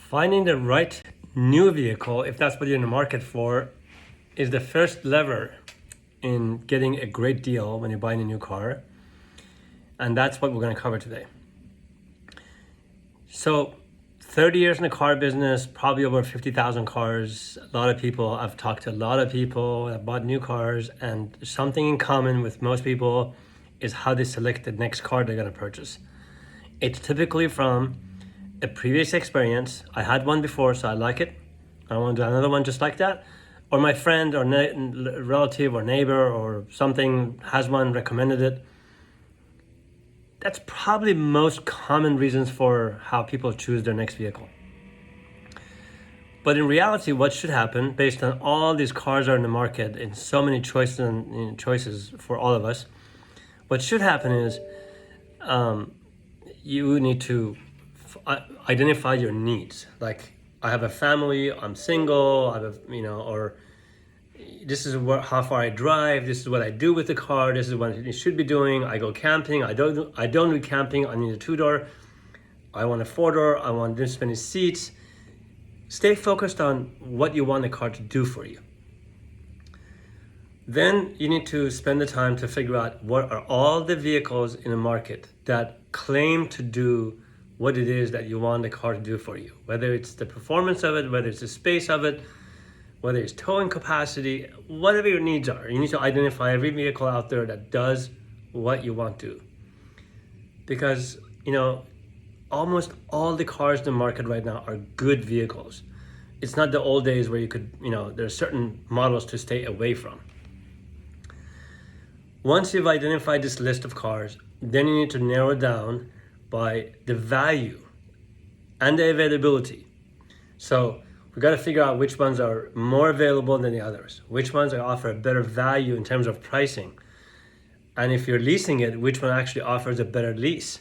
Finding the right new vehicle, if that's what you're in the market for, is the first lever in getting a great deal when you're buying a new car. And that's what we're going to cover today. So 30 years in the car business, probably over 50,000 cars. A lot of people, I've talked to a lot of people that bought new cars, and something in common with most people is how they select the next car they're going to purchase. It's typically from a previous experience. I had one before, so I like it. I want to do another one just like that. Or my friend or relative or neighbor or something has one, recommended it. That's probably most common reasons for how people choose their next vehicle. But in reality, what should happen, based on all these cars are in the market and so many choices for all of us, what should happen is you need to identify your needs. Like, I have a family, I'm single, I have or this is how far I drive, this is what I do with the car, this is what you should be doing. I go camping, I don't do camping, I need a 2-door, I want a 4-door, I want this many seats. Stay focused on what you want the car to do for you. Then you need to spend the time to figure out what are all the vehicles in the market that claim to do what it is that you want the car to do for you. Whether it's the performance of it, whether it's the space of it, whether it's towing capacity, whatever your needs are. You need to identify every vehicle out there that does what you want to. Because, almost all the cars in the market right now are good vehicles. It's not the old days where you could, there are certain models to stay away from. Once you've identified this list of cars, then you need to narrow it down by the value and the availability. So we've got to figure out which ones are more available than the others, which ones offer a better value in terms of pricing. And if you're leasing it, which one actually offers a better lease.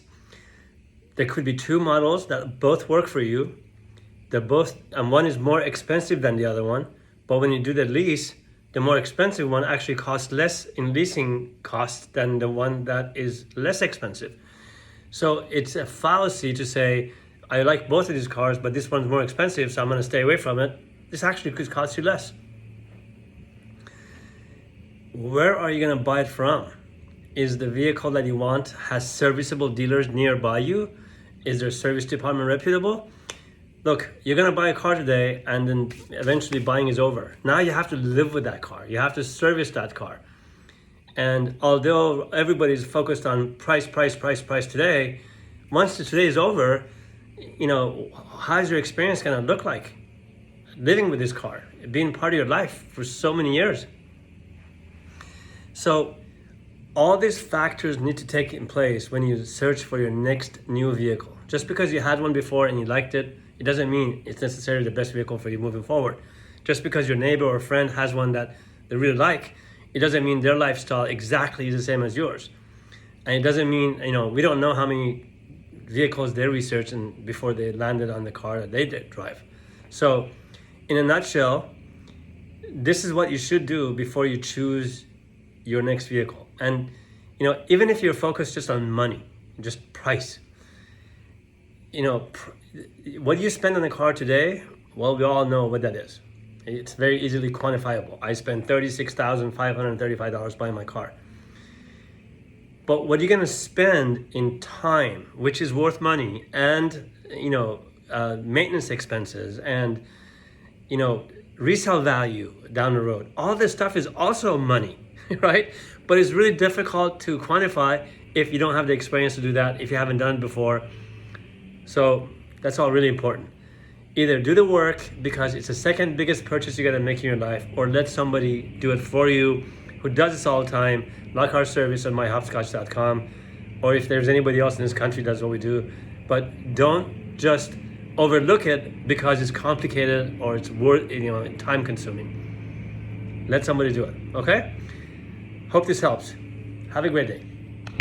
There could be two models that both work for you. And one is more expensive than the other one, but when you do the lease, the more expensive one actually costs less in leasing costs than the one that is less expensive. So it's a fallacy to say, I like both of these cars, but this one's more expensive, so I'm going to stay away from it. This actually could cost you less. Where are you going to buy it from? Is the vehicle that you want has serviceable dealers nearby you? Is their service department reputable? Look, you're going to buy a car today, and then eventually buying is over. Now you have to live with that car. You have to service that car. And although everybody's focused on price today, once today is over, how's your experience going to look like living with this car, being part of your life for so many years? So all these factors need to take in place when you search for your next new vehicle. Just because you had one before and you liked it, it doesn't mean it's necessarily the best vehicle for you moving forward. Just because your neighbor or friend has one that they really like, it doesn't mean their lifestyle exactly is the same as yours. And it doesn't mean, we don't know how many vehicles they researched before they landed on the car that they did drive. So in a nutshell, this is what you should do before you choose your next vehicle. And even if you're focused just on money, just price, what you spend on a car today, well, we all know what that is. It's very easily quantifiable. I spent $36,535 buying my car. But what you're going to spend in time, which is worth money, and maintenance expenses, and resale value down the road, all this stuff is also money, right? But it's really difficult to quantify if you don't have the experience to do that, if you haven't done it before. So that's all really important. Either do the work because it's the second biggest purchase you got to make in your life, or let somebody do it for you who does this all the time, like our service on myHopscotch.com, or if there's anybody else in this country that does what we do. But don't just overlook it because it's complicated or it's time consuming. Let somebody do it, okay? Hope this helps. Have a great day.